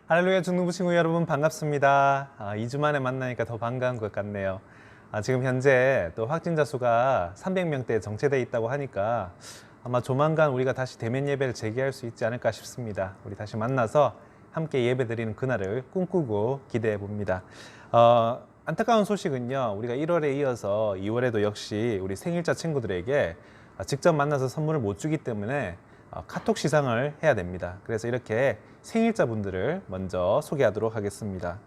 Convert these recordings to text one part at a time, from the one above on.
할렐루야 중등부 친구 여러분 반갑습니다. 2주 만에 만나니까 더 반가운 것 같네요. 지금 현재 또 확진자 수가 300명대에 정체되어 있다고 하니까 아마 조만간 우리가 다시 대면 예배를 재개할 수 있지 않을까 싶습니다. 우리 다시 만나서 함께 예배 드리는 그날을 꿈꾸고 기대해 봅니다. 안타까운 소식은요, 우리가 1월에 이어서 2월에도 역시 우리 생일자 친구들에게 직접 만나서 선물을 못 주기 때문에 카톡 시상을 해야 됩니다. 그래서 이렇게 생일자분들을 먼저 소개하도록 하겠습니다.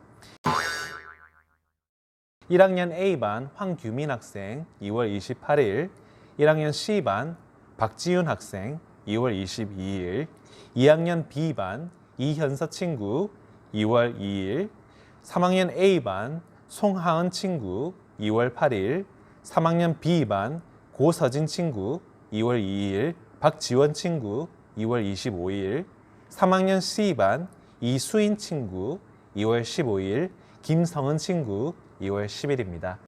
1학년 A반 황규민 학생 2월 28일, 1학년 C반 박지윤 학생 2월 22일, 2학년 B반 이현서 친구 2월 2일, 3학년 A반 송하은 친구 2월 8일, 3학년 B반 고서진 친구 2월 2일, 박지원 친구 2월 25일, 3학년 C반 이수인 친구 2월 15일, 김성은 친구 2월 10일입니다.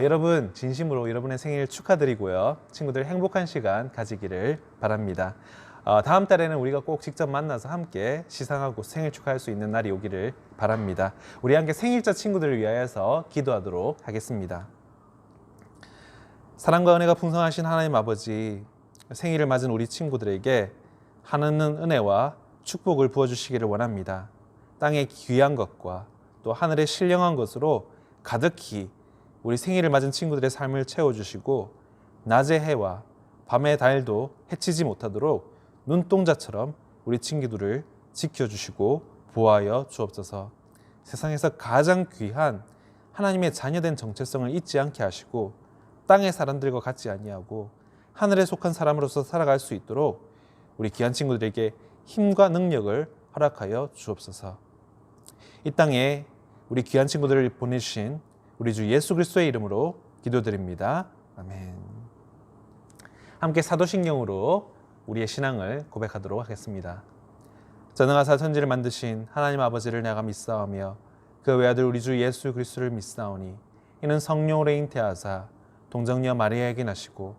여러분 진심으로 여러분의 생일 축하드리고요. 친구들 행복한 시간 가지기를 바랍니다. 다음 달에는 우리가 꼭 직접 만나서 함께 시상하고 생일 축하할 수 있는 날이 오기를 바랍니다. 우리 함께 생일자 친구들을 위하여서 기도하도록 하겠습니다. 사랑과 은혜가 풍성하신 하나님 아버지, 생일을 맞은 우리 친구들에게 하나는 은혜와 축복을 부어주시기를 원합니다. 땅의 귀한 것과 또 하늘의 신령한 것으로 가득히 우리 생일을 맞은 친구들의 삶을 채워주시고 낮의 해와 밤의 달도 해치지 못하도록 눈동자처럼 우리 친구들을 지켜주시고 보호하여 주옵소서. 세상에서 가장 귀한 하나님의 자녀된 정체성을 잊지 않게 하시고 땅의 사람들과 같지 아니하고 하늘에 속한 사람으로서 살아갈 수 있도록 우리 귀한 친구들에게 힘과 능력을 허락하여 주옵소서. 이 땅에 우리 귀한 친구들을 보내주신 우리 주 예수 그리스도의 이름으로 기도드립니다. 아멘. 함께 사도신경으로 우리의 신앙을 고백하도록 하겠습니다. 전능하사 천지를 만드신 하나님 아버지를 내가 믿사오며 그 외아들 우리 주 예수 그리스도를 믿사오니 이는 성령으로 잉태하사 동정녀 마리아에게 나시고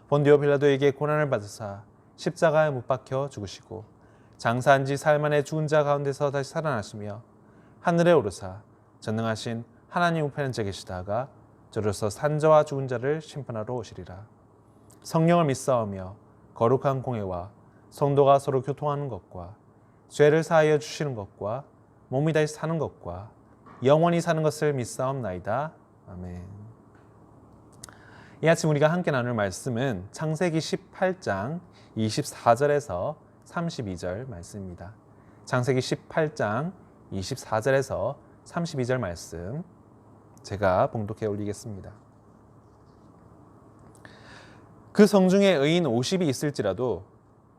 본디오 빌라도에게 고난을 받으사 십자가에 못 박혀 죽으시고 장사한 지 사흘 만에 죽은 자 가운데서 다시 살아나시며 하늘에 오르사 전능하신 하나님 우편에 앉아 계시다가 저로서 산자와 죽은 자를 심판하러 오시리라. 성령을 믿사오며 거룩한 공회와 성도가 서로 교통하는 것과 죄를 사하여 주시는 것과 몸이 다시 사는 것과 영원히 사는 것을 믿사옵나이다. 아멘. 이 아침 우리가 함께 나눌 말씀은 창세기 18장 24절에서 32절 말씀입니다. 창세기 18장 24절에서 32절 말씀 제가 봉독해 올리겠습니다. 그 성중에 의인 50이 있을지라도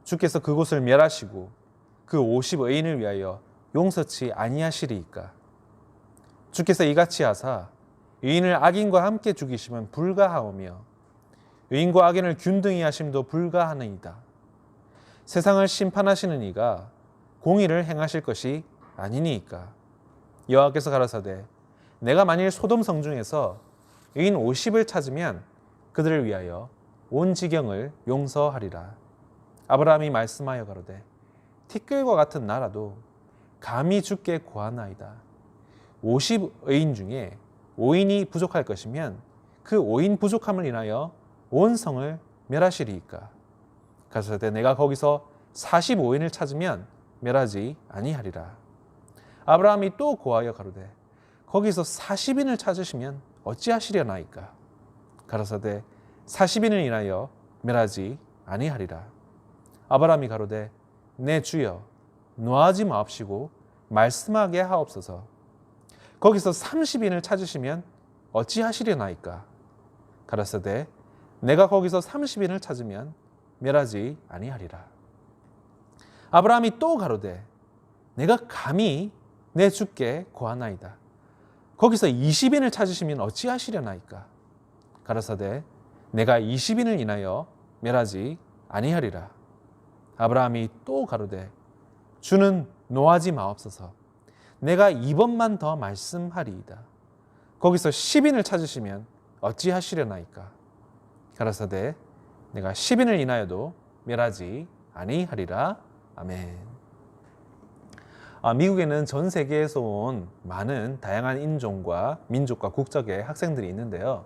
주께서 그곳을 멸하시고 그 50 의인을 위하여 용서치 아니하시리이까. 주께서 이같이 하사 의인을 악인과 함께 죽이시면 불가하오며 의인과 악인을 균등히 하심도 불가하느니라. 세상을 심판하시는 이가 공의를 행하실 것이 아니니이까. 여호와께서 가라사대 내가 만일 소돔 성중에서 의인 50을 찾으면 그들을 위하여 온 지경을 용서하리라. 아브라함이 말씀하여 가로되 티끌과 같은 나라도 감히 주께 고하나이다. 50의인 중에 5인이 부족할 것이면 그 5인 부족함을 인하여 온 성을 멸하시리이까. 가라사대 내가 거기서 45인을 찾으면 멸하지 아니하리라. 아브라함이 또 고하여 가로되 거기서 40인을 찾으시면 어찌하시려나이까. 가라사대 40인을 인하여 멸하지 아니하리라. 아브라함이 가로되 내 주여 노하지 마옵시고 말씀하게 하옵소서. 거기서 30인을 찾으시면 어찌하시려나이까. 가라사대 내가 거기서 30인을 찾으면 멸하지 아니하리라. 아브라함이 또 가로되 내가 감히 내 주께 고하나이다. 거기서 20인을 찾으시면 어찌하시려나이까. 가라사대 내가 20인을 인하여 멸하지 아니하리라. 아브라함이 또 가로되 주는 노하지 마옵소서. 내가 이번만 더 말씀하리이다. 거기서 10인을 찾으시면 어찌하시려나이까. 가라사대 내가 10인을 인하여도 멸하지 아니하리라. 아멘. 미국에는 전 세계에서 온 많은 다양한 인종과 민족과 국적의 학생들이 있는데요.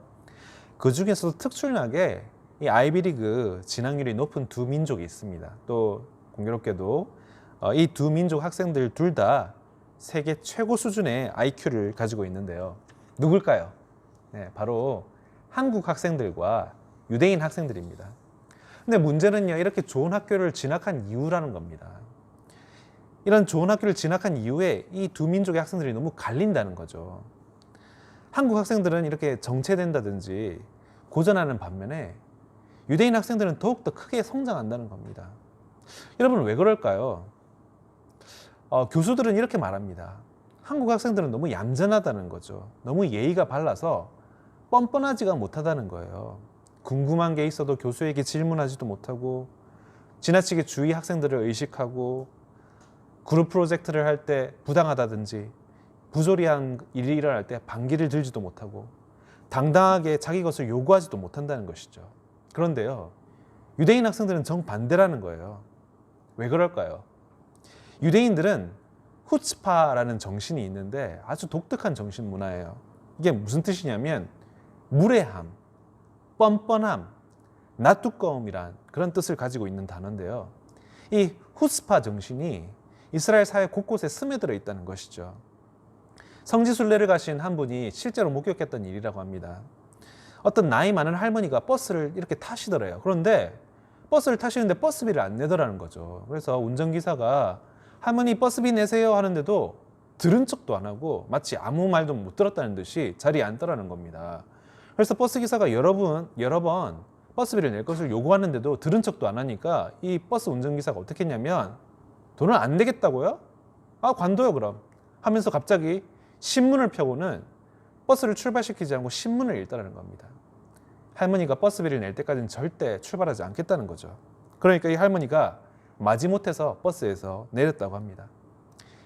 그 중에서도 특출나게 이 아이비리그 진학률이 높은 두 민족이 있습니다. 또 공교롭게도 이 두 민족 학생들 둘 다 세계 최고 수준의 IQ를 가지고 있는데요. 누굴까요? 네, 바로 한국 학생들과 유대인 학생들입니다. 근데 문제는요, 이렇게 좋은 학교를 진학한 이유라는 겁니다. 이런 좋은 학교를 진학한 이후에 이 두 민족의 학생들이 너무 갈린다는 거죠. 한국 학생들은 이렇게 정체된다든지 고전하는 반면에 유대인 학생들은 더욱더 크게 성장한다는 겁니다. 여러분, 왜 그럴까요? 교수들은 이렇게 말합니다. 한국 학생들은 너무 얌전하다는 거죠. 너무 예의가 발라서 뻔뻔하지가 못하다는 거예요. 궁금한 게 있어도 교수에게 질문하지도 못하고, 지나치게 주위 학생들을 의식하고, 그룹 프로젝트를 할 때 부당하다든지 부조리한 일이 일어날 때 반기를 들지도 못하고, 당당하게 자기 것을 요구하지도 못한다는 것이죠. 그런데요, 유대인 학생들은 정반대라는 거예요. 왜 그럴까요? 유대인들은 후츠파라는 정신이 있는데 아주 독특한 정신 문화예요. 이게 무슨 뜻이냐면 무례함, 뻔뻔함, 나뚜꺼움이란 그런 뜻을 가지고 있는 단어인데요. 이 후츠파 정신이 이스라엘 사회 곳곳에 스며들어 있다는 것이죠. 성지순례를 가신 한 분이 실제로 목격했던 일이라고 합니다. 어떤 나이 많은 할머니가 버스를 이렇게 타시더래요. 그런데 버스를 타시는데 버스비를 안 내더라는 거죠. 그래서 운전기사가 할머니 버스비 내세요 하는데도 들은 척도 안 하고 마치 아무 말도 못 들었다는 듯이 자리에 앉더라는 겁니다. 그래서 버스기사가 여러 번 버스비를 낼 것을 요구하는데도 들은 척도 안 하니까 이 버스 운전기사가 어떻게 했냐면, 돈을 안 내겠다고요? 관둬요 그럼 하면서 갑자기 신문을 펴고는 버스를 출발시키지 않고 신문을 읽더라는 겁니다. 할머니가 버스비를 낼 때까지는 절대 출발하지 않겠다는 거죠. 그러니까 이 할머니가 마지못해서 버스에서 내렸다고 합니다.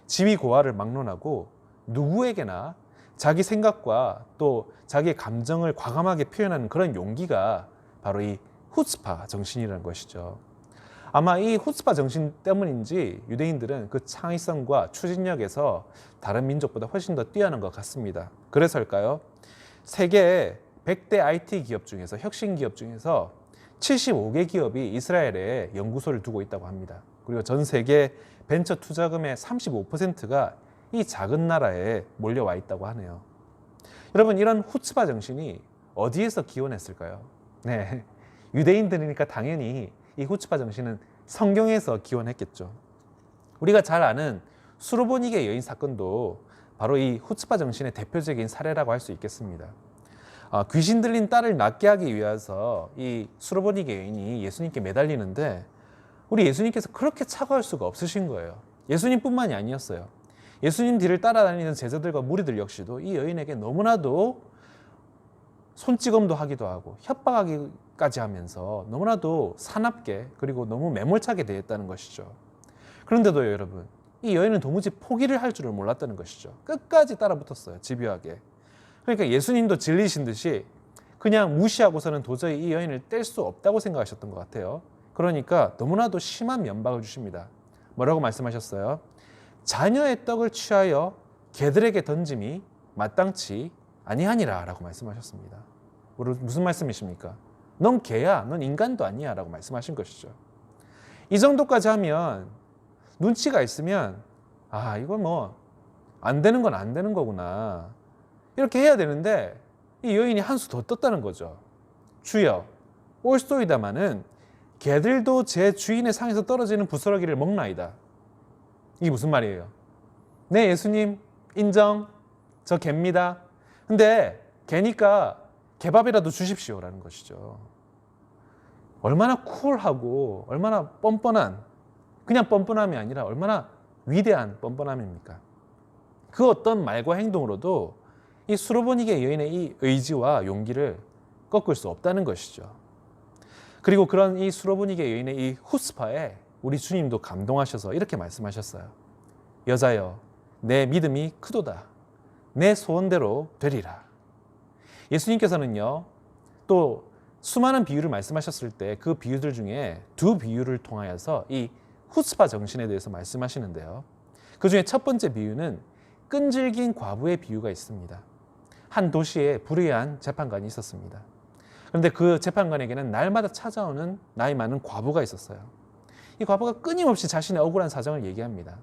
지위 고하를 막론하고 누구에게나 자기 생각과 또 자기의 감정을 과감하게 표현하는 그런 용기가 바로 이 후츠파 정신이라는 것이죠. 아마 이 후츠파 정신 때문인지 유대인들은 그 창의성과 추진력에서 다른 민족보다 훨씬 더 뛰어난 것 같습니다. 그래서일까요? 세계 100대 IT 기업 중에서, 혁신 기업 중에서 75개 기업이 이스라엘에 연구소를 두고 있다고 합니다. 그리고 전 세계 벤처 투자금의 35%가 이 작은 나라에 몰려와 있다고 하네요. 여러분, 이런 후츠바 정신이 어디에서 기원했을까요? 네, 유대인들이니까 당연히 이 후츠바 정신은 성경에서 기원했겠죠. 우리가 잘 아는 수르보니게 여인 사건도 바로 이 후츠바 정신의 대표적인 사례라고 할 수 있겠습니다. 귀신 들린 딸을 낫게 하기 위해서 이 수르보니게 여인이 예수님께 매달리는데, 우리 예수님께서 그렇게 차가울 수가 없으신 거예요. 예수님뿐만이 아니었어요. 예수님 뒤를 따라다니는 제자들과 무리들 역시도 이 여인에게 너무나도 손찌검도 하기도 하고 협박하기까지 하면서 너무나도 사납게, 그리고 너무 매몰차게 대했다는 것이죠. 그런데도요, 여러분, 이 여인은 도무지 포기를 할 줄을 몰랐다는 것이죠. 끝까지 따라붙었어요, 집요하게. 그러니까 예수님도 질리신 듯이 그냥 무시하고서는 도저히 이 여인을 뗄 수 없다고 생각하셨던 것 같아요. 그러니까 너무나도 심한 면박을 주십니다. 뭐라고 말씀하셨어요? 자녀의 떡을 취하여 개들에게 던짐이 마땅치 아니하니라 라고 말씀하셨습니다. 무슨 말씀이십니까? 넌 개야, 넌 인간도 아니야 라고 말씀하신 것이죠. 이 정도까지 하면, 눈치가 있으면 이거 뭐 안 되는 건 안 되는 거구나, 이렇게 해야 되는데, 이 여인이 한 수 더 떴다는 거죠. 주여, 올소이다마는 개들도 제 주인의 상에서 떨어지는 부스러기를 먹나이다. 이게 무슨 말이에요? 네, 예수님 인정, 저 개입니다. 근데 개니까 개밥이라도 주십시오라는 것이죠. 얼마나 쿨하고 얼마나 뻔뻔한, 그냥 뻔뻔함이 아니라 얼마나 위대한 뻔뻔함입니까? 그 어떤 말과 행동으로도 이 수르보니게 여인의 이 의지와 용기를 꺾을 수 없다는 것이죠. 그리고 그런 이 수르보니게 여인의 이 후스파에 우리 주님도 감동하셔서 이렇게 말씀하셨어요. 여자여, 내 믿음이 크도다. 내 소원대로 되리라. 예수님께서는요, 또 수많은 비유를 말씀하셨을 때 그 비유들 중에 두 비유를 통하여서 이 후스파 정신에 대해서 말씀하시는데요. 그 중에 첫 번째 비유는 끈질긴 과부의 비유가 있습니다. 한 도시에 불의한 재판관이 있었습니다. 그런데 그 재판관에게는 날마다 찾아오는 나이 많은 과부가 있었어요. 이 과부가 끊임없이 자신의 억울한 사정을 얘기합니다.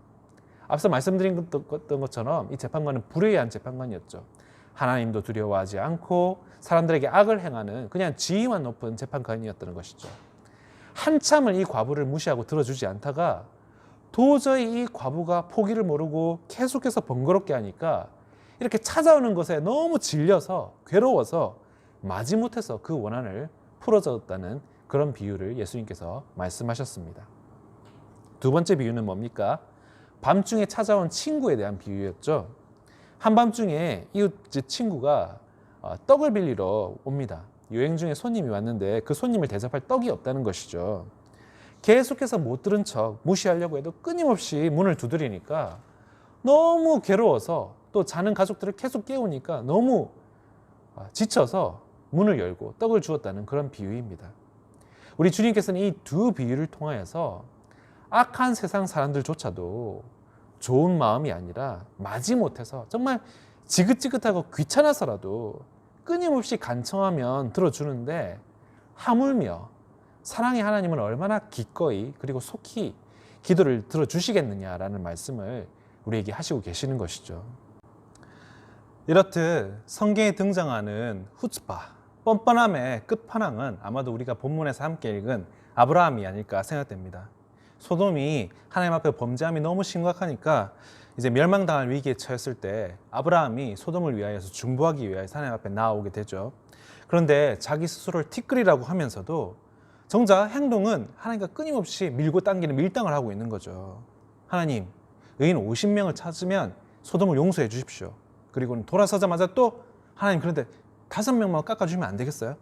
앞서 말씀드린 것처럼 이 재판관은 불의한 재판관이었죠. 하나님도 두려워하지 않고 사람들에게 악을 행하는 그냥 지위만 높은 재판관이었다는 것이죠. 한참을 이 과부를 무시하고 들어주지 않다가 도저히 이 과부가 포기를 모르고 계속해서 번거롭게 하니까 이렇게 찾아오는 것에 너무 질려서 괴로워서 마지못해서 그 원한을 풀어줬다는 그런 비유를 예수님께서 말씀하셨습니다. 두 번째 비유는 뭡니까? 밤중에 찾아온 친구에 대한 비유였죠. 한밤중에 이웃집 친구가 떡을 빌리러 옵니다. 여행 중에 손님이 왔는데 그 손님을 대접할 떡이 없다는 것이죠. 계속해서 못 들은 척 무시하려고 해도 끊임없이 문을 두드리니까 너무 괴로워서 또 자는 가족들을 계속 깨우니까 너무 지쳐서 문을 열고 떡을 주었다는 그런 비유입니다. 우리 주님께서는 이 두 비유를 통하여서 악한 세상 사람들조차도 좋은 마음이 아니라 마지못해서 정말 지긋지긋하고 귀찮아서라도 끊임없이 간청하면 들어주는데 하물며 사랑의 하나님은 얼마나 기꺼이 그리고 속히 기도를 들어주시겠느냐라는 말씀을 우리에게 하시고 계시는 것이죠. 이렇듯 성경에 등장하는 후츠파, 뻔뻔함의 끝판왕은 아마도 우리가 본문에서 함께 읽은 아브라함이 아닐까 생각됩니다. 소돔이 하나님 앞에 범죄함이 너무 심각하니까 이제 멸망당할 위기에 처했을 때 아브라함이 소돔을 위하여서 중보하기 위하여서 하나님 앞에 나아오게 되죠. 그런데 자기 스스로를 티끌이라고 하면서도 정작 행동은 하나님과 끊임없이 밀고 당기는 밀당을 하고 있는 거죠. 하나님, 의인 50명을 찾으면 소돔을 용서해 주십시오. 그리고 돌아서자마자 또 하나님 그런데 5명만 깎아주시면 안 되겠어요?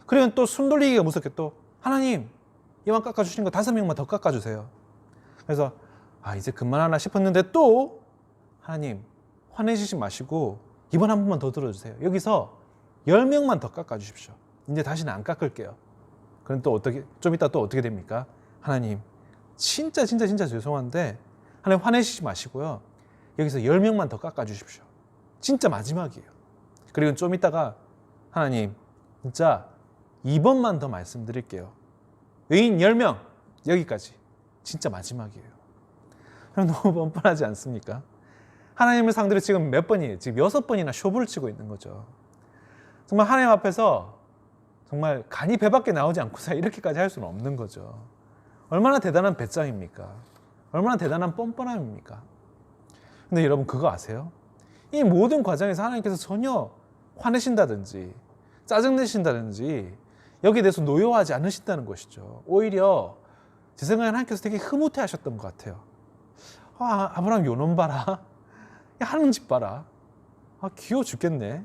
그리고 또 숨 돌리기가 무섭게 또 하나님 이왕 깎아주시는 거 5명만 더 깎아주세요. 그래서 이제 그만하나 싶었는데 또 하나님 화내시지 마시고 이번 한 번만 더 들어주세요. 여기서 10명만 더 깎아주십시오. 이제 다시는 안 깎을게요. 그럼 또 좀 이따 또 어떻게 됩니까? 하나님 진짜 죄송한데 하나님 화내시지 마시고요. 여기서 10명만 더 깎아주십시오. 진짜 마지막이에요. 그리고 좀 이따가 하나님 진짜 2번만 더 말씀드릴게요. 의인 10명 여기까지 진짜 마지막이에요. 그럼 너무 뻔뻔하지 않습니까? 하나님을 상대로 지금 몇 번이에요? 지금 6번이나 쇼부를 치고 있는 거죠. 정말 하나님 앞에서 정말 간이 배밖에 나오지 않고서 이렇게까지 할 수는 없는 거죠. 얼마나 대단한 배짱입니까? 얼마나 대단한 뻔뻔함입니까? 근데 여러분 그거 아세요? 이 모든 과정에서 하나님께서 전혀 화내신다든지 짜증내신다든지 여기에 대해서 노여워하지 않으신다는 것이죠. 오히려 제 생각엔 하나님께서 되게 흐뭇해 하셨던 것 같아요. 아브라함 요놈 봐라. 하는 짓 봐라. 귀여워 죽겠네.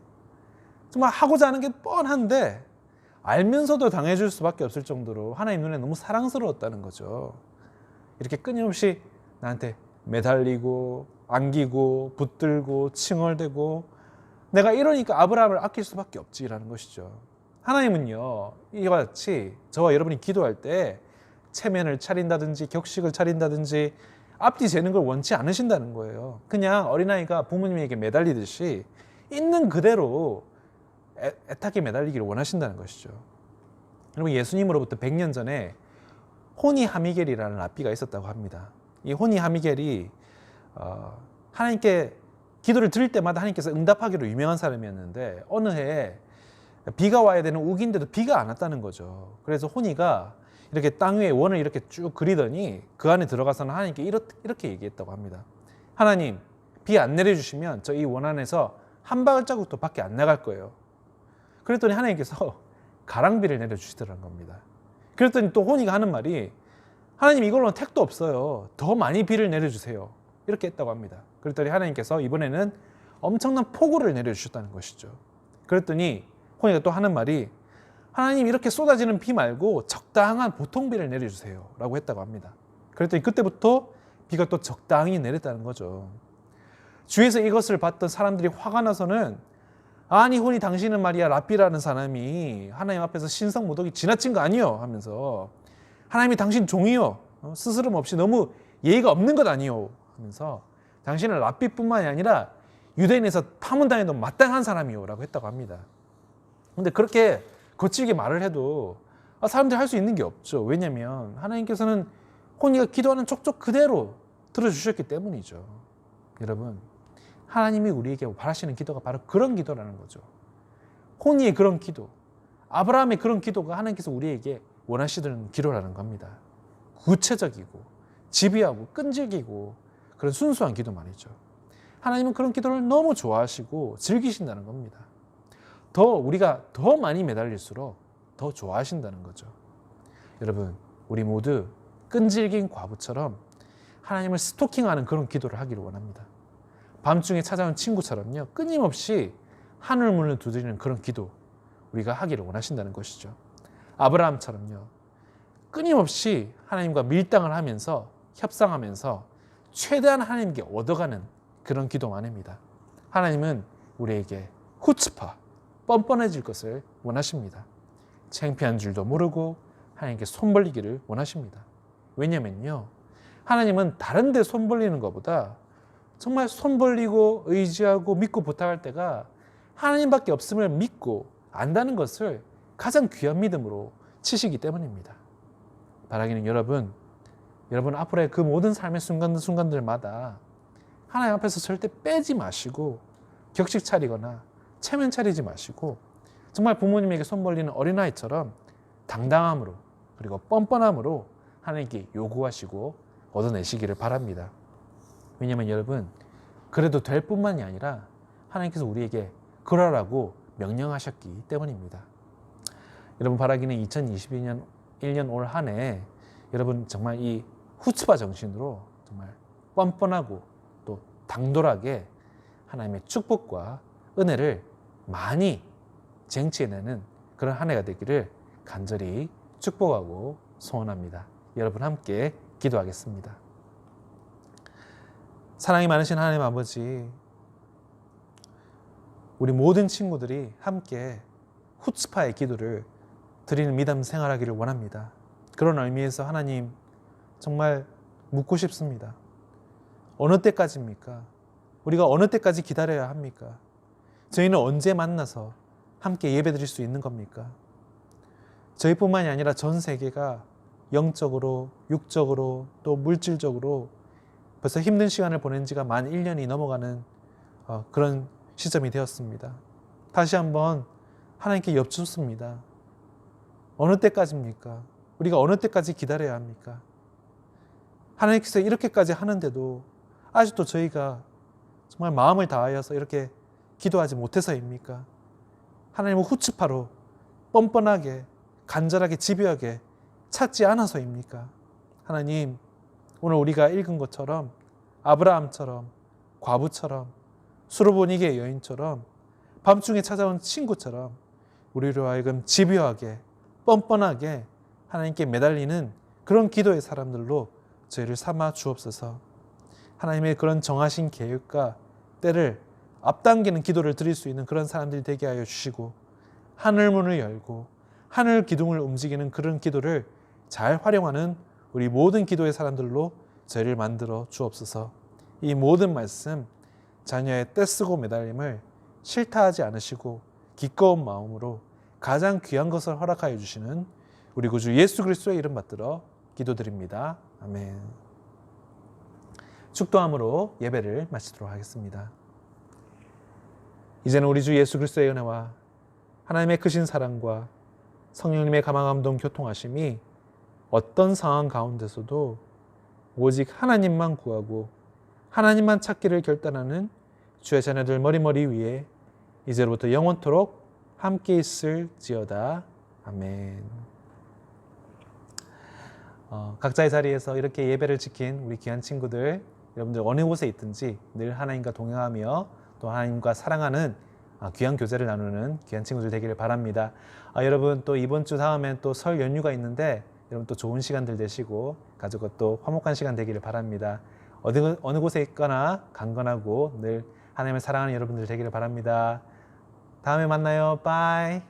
정말 하고자 하는 게 뻔한데 알면서도 당해줄 수밖에 없을 정도로 하나님 눈에 너무 사랑스러웠다는 거죠. 이렇게 끊임없이 나한테 매달리고 안기고 붙들고 칭얼대고 내가 이러니까 아브라함을 아낄 수밖에 없지라는 것이죠. 하나님은요 이와 같이 저와 여러분이 기도할 때 체면을 차린다든지 격식을 차린다든지 앞뒤 재는 걸 원치 않으신다는 거예요. 그냥 어린아이가 부모님에게 매달리듯이 있는 그대로 애타게 매달리기를 원하신다는 것이죠. 여러분 예수님으로부터 100년 전에 호니 하미겔이라는 랍비가 있었다고 합니다. 이 호니 하미겔이 하나님께 기도를 드릴 때마다 하나님께서 응답하기로 유명한 사람이었는데 어느 해에 비가 와야 되는 우기인데도 비가 안 왔다는 거죠. 그래서 호니가 이렇게 땅 위에 원을 이렇게 쭉 그리더니 그 안에 들어가서는 하나님께 이렇게 얘기했다고 합니다. 하나님 비 안 내려주시면 저 이 원 안에서 한 발자국도 밖에 안 나갈 거예요. 그랬더니 하나님께서 가랑비를 내려주시더라는 겁니다. 그랬더니 또 호니가 하는 말이 하나님 이걸로는 택도 없어요. 더 많이 비를 내려주세요. 이렇게 했다고 합니다. 그랬더니 하나님께서 이번에는 엄청난 폭우를 내려주셨다는 것이죠. 그랬더니 호니가 또 하는 말이 하나님 이렇게 쏟아지는 비 말고 적당한 보통 비를 내려주세요 라고 했다고 합니다. 그랬더니 그때부터 비가 또 적당히 내렸다는 거죠. 주위에서 이것을 봤던 사람들이 화가 나서는 아니 혼이 당신은 말이야 랍비라는 사람이 하나님 앞에서 신성 모독이 지나친 거 아니요 하면서 하나님이 당신 종이요 스스럼 없이 너무 예의가 없는 것 아니요 하면서 당신은 랍비뿐만이 아니라 유대인에서 파문당해도 마땅한 사람이요 라고 했다고 합니다. 근데 그렇게 거칠게 말을 해도 사람들이 할 수 있는 게 없죠. 왜냐하면 하나님께서는 혼이가 기도하는 족족 그대로 들어주셨기 때문이죠. 여러분, 하나님이 우리에게 바라시는 기도가 바로 그런 기도라는 거죠. 혼이의 그런 기도, 아브라함의 그런 기도가 하나님께서 우리에게 원하시는 기도라는 겁니다. 구체적이고 집요하고 끈질기고 그런 순수한 기도 말이죠. 하나님은 그런 기도를 너무 좋아하시고 즐기신다는 겁니다. 우리가 더 많이 매달릴수록 더 좋아하신다는 거죠. 여러분, 우리 모두 끈질긴 과부처럼 하나님을 스토킹하는 그런 기도를 하기를 원합니다. 밤중에 찾아온 친구처럼요, 끊임없이 하늘문을 두드리는 그런 기도 우리가 하기를 원하신다는 것이죠. 아브라함처럼요, 끊임없이 하나님과 밀당을 하면서 협상하면서 최대한 하나님께 얻어가는 그런 기도만 합니다. 하나님은 우리에게 후츠파, 뻔뻔해질 것을 원하십니다. 창피한 줄도 모르고 하나님께 손 벌리기를 원하십니다. 왜냐면요, 하나님은 다른 데 손 벌리는 것보다 정말 손 벌리고 의지하고 믿고 부탁할 때가 하나님밖에 없음을 믿고 안다는 것을 가장 귀한 믿음으로 치시기 때문입니다. 바라기는 여러분 앞으로의 그 모든 삶의 순간들마다 하나님 앞에서 절대 빼지 마시고 격식 차리거나 체면 차리지 마시고 정말 부모님에게 손 벌리는 어린아이처럼 당당함으로 그리고 뻔뻔함으로 하나님께 요구하시고 얻어내시기를 바랍니다. 왜냐하면 여러분, 그래도 될 뿐만이 아니라 하나님께서 우리에게 그러라고 명령하셨기 때문입니다. 여러분, 바라기는 2022년 1년 올 한 해 여러분 정말 이 후츠바 정신으로 정말 뻔뻔하고 또 당돌하게 하나님의 축복과 은혜를 많이 쟁취해내는 그런 한 해가 되기를 간절히 축복하고 소원합니다. 여러분 함께 기도하겠습니다. 사랑이 많으신 하나님 아버지, 우리 모든 친구들이 함께 후츠파의 기도를 드리는 믿음 생활하기를 원합니다. 그런 의미에서 하나님 정말 묻고 싶습니다. 어느 때까지입니까? 우리가 어느 때까지 기다려야 합니까? 저희는 언제 만나서 함께 예배드릴 수 있는 겁니까? 저희뿐만이 아니라 전 세계가 영적으로, 육적으로, 또 물질적으로 벌써 힘든 시간을 보낸 지가 만 1년이 넘어가는 그런 시점이 되었습니다. 다시 한번 하나님께 여쭙습니다. 어느 때까지입니까? 우리가 어느 때까지 기다려야 합니까? 하나님께서 이렇게까지 하는데도 아직도 저희가 정말 마음을 다하여서 이렇게 기도하지 못해서입니까? 하나님은 후츠파로 뻔뻔하게 간절하게 집요하게 찾지 않아서입니까? 하나님, 오늘 우리가 읽은 것처럼 아브라함처럼 과부처럼 수르보니게의 여인처럼 밤중에 찾아온 친구처럼 우리로 하여금 집요하게 뻔뻔하게 하나님께 매달리는 그런 기도의 사람들로 저희를 삼아 주옵소서. 하나님의 그런 정하신 계획과 때를 앞당기는 기도를 드릴 수 있는 그런 사람들이 되게 하여 주시고 하늘문을 열고 하늘 기둥을 움직이는 그런 기도를 잘 활용하는 우리 모든 기도의 사람들로 저희를 만들어 주옵소서. 이 모든 말씀 자녀의 떼쓰고 매달림을 싫다하지 않으시고 기꺼운 마음으로 가장 귀한 것을 허락하여 주시는 우리 구주 예수 그리스도의 이름 받들어 기도드립니다. 아멘. 축도함으로 예배를 마치도록 하겠습니다. 이제는 우리 주 예수 그리스도의 은혜와 하나님의 크신 사랑과 성령님의 감화감동 교통하심이 어떤 상황 가운데서도 오직 하나님만 구하고 하나님만 찾기를 결단하는 주의 자녀들 머리머리 위에 이제로부터 영원토록 함께 있을지어다. 아멘. 각자의 자리에서 이렇게 예배를 지킨 우리 귀한 친구들, 여러분들 어느 곳에 있든지 늘 하나님과 동행하며 또 하나님과 사랑하는 귀한 교제를 나누는 귀한 친구들 되기를 바랍니다. 여러분 또 이번 주 다음엔 또 설 연휴가 있는데 여러분 또 좋은 시간들 되시고 가족과 또 화목한 시간 되기를 바랍니다. 어느 곳에 있거나 강건하고 늘 하나님을 사랑하는 여러분들 되기를 바랍니다. 다음에 만나요. 바이.